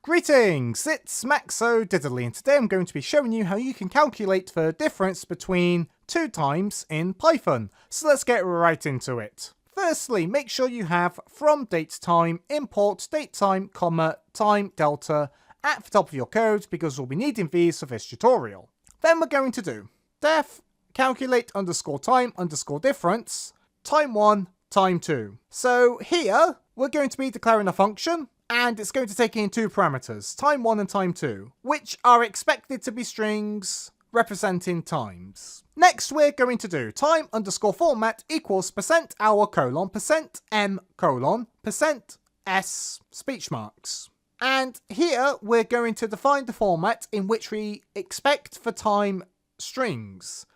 Greetings, it's Maxo Diddly, and today I'm going to be showing you how you can calculate the difference between two times in Python. So let's get right into it. Firstly, make sure you have from datetime import datetime, time delta at the top of your code because we'll be needing these for this tutorial. Then we're going to do def calculate underscore time underscore difference time1 time2. So here we're going to be declaring a function, and it's going to take in two parameters, time1 and time2, which are expected to be strings representing times. Next we're going to do time underscore format equals %hour colon %m colon %s speech marks. And here we're going to define the format in which we expect for time strings.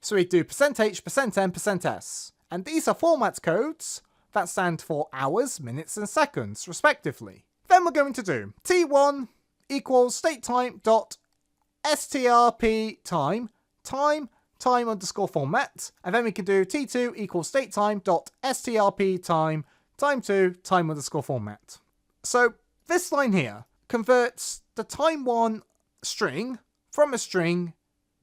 So we do %h, %m, %s. And these are format codes that stand for hours, minutes and seconds, respectively. Then we're going to do t1 equals datetime dot strp time underscore format, and then we can do t2 equals datetime dot strp time2 time underscore format. So this line here converts the time1 string from a string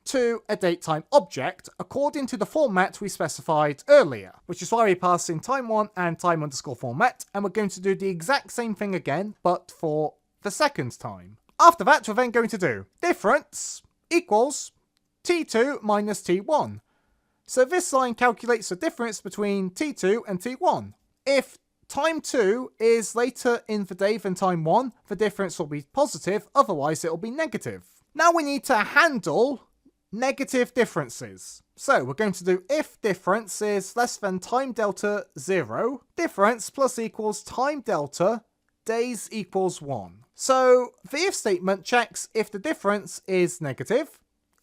to a datetime object according to the format we specified earlier, which is why we pass in time1 and time underscore format, and we're going to do the exact same thing again, but for the second time. After that, we're then going to do difference equals t2 minus t1. So this line calculates the difference between t2 and t1. If time 2 is later in the day than time 1, the difference will be positive, otherwise it will be negative. Now we need to handle negative differences. So we're going to do if difference is less than time delta 0, difference plus equals time delta days equals 1. So the if statement checks if the difference is negative.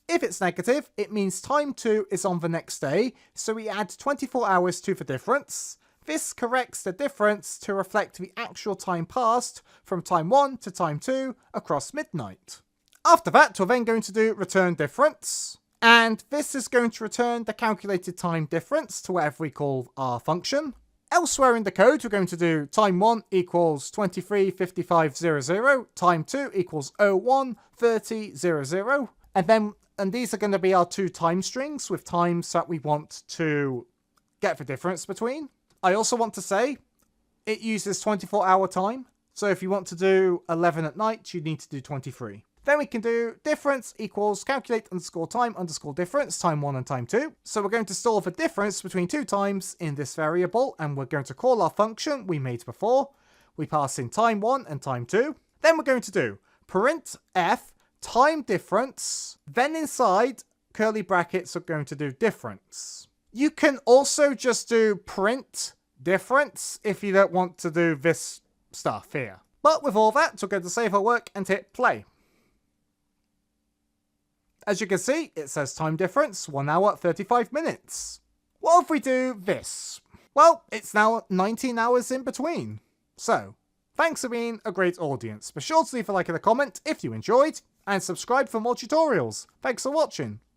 If it's negative, it means time 2 is on the next day, so we add 24 hours to the difference. This corrects the difference to reflect the actual time passed from time 1 to time 2 across midnight. After that, we're then going to do return difference, and this is going to return the calculated time difference to whatever we call our function. Elsewhere in the code, we're going to do time1 equals 23:55:00, time2 equals 01:30:00, and these are going to be our two time strings with times that we want to get the difference between. I also want to say it uses 24-hour time, so if you want to do 11 at night, you need to do 23. Then we can do difference equals calculate underscore time underscore difference, time 1 and time 2. So we're going to store the difference between two times in this variable, and we're going to call our function we made before. We pass in time 1 and time 2. Then we're going to do printf time difference, then inside curly brackets we're going to do difference. You can also just do print difference if you don't want to do this stuff here. But with all that, we're going to save our work and hit play. As you can see, it says time difference, 1 hour, 35 minutes. What if we do this? Well, it's now 19 hours in between. So, thanks for being a great audience. Be sure to leave a like and a comment if you enjoyed, and subscribe for more tutorials. Thanks for watching.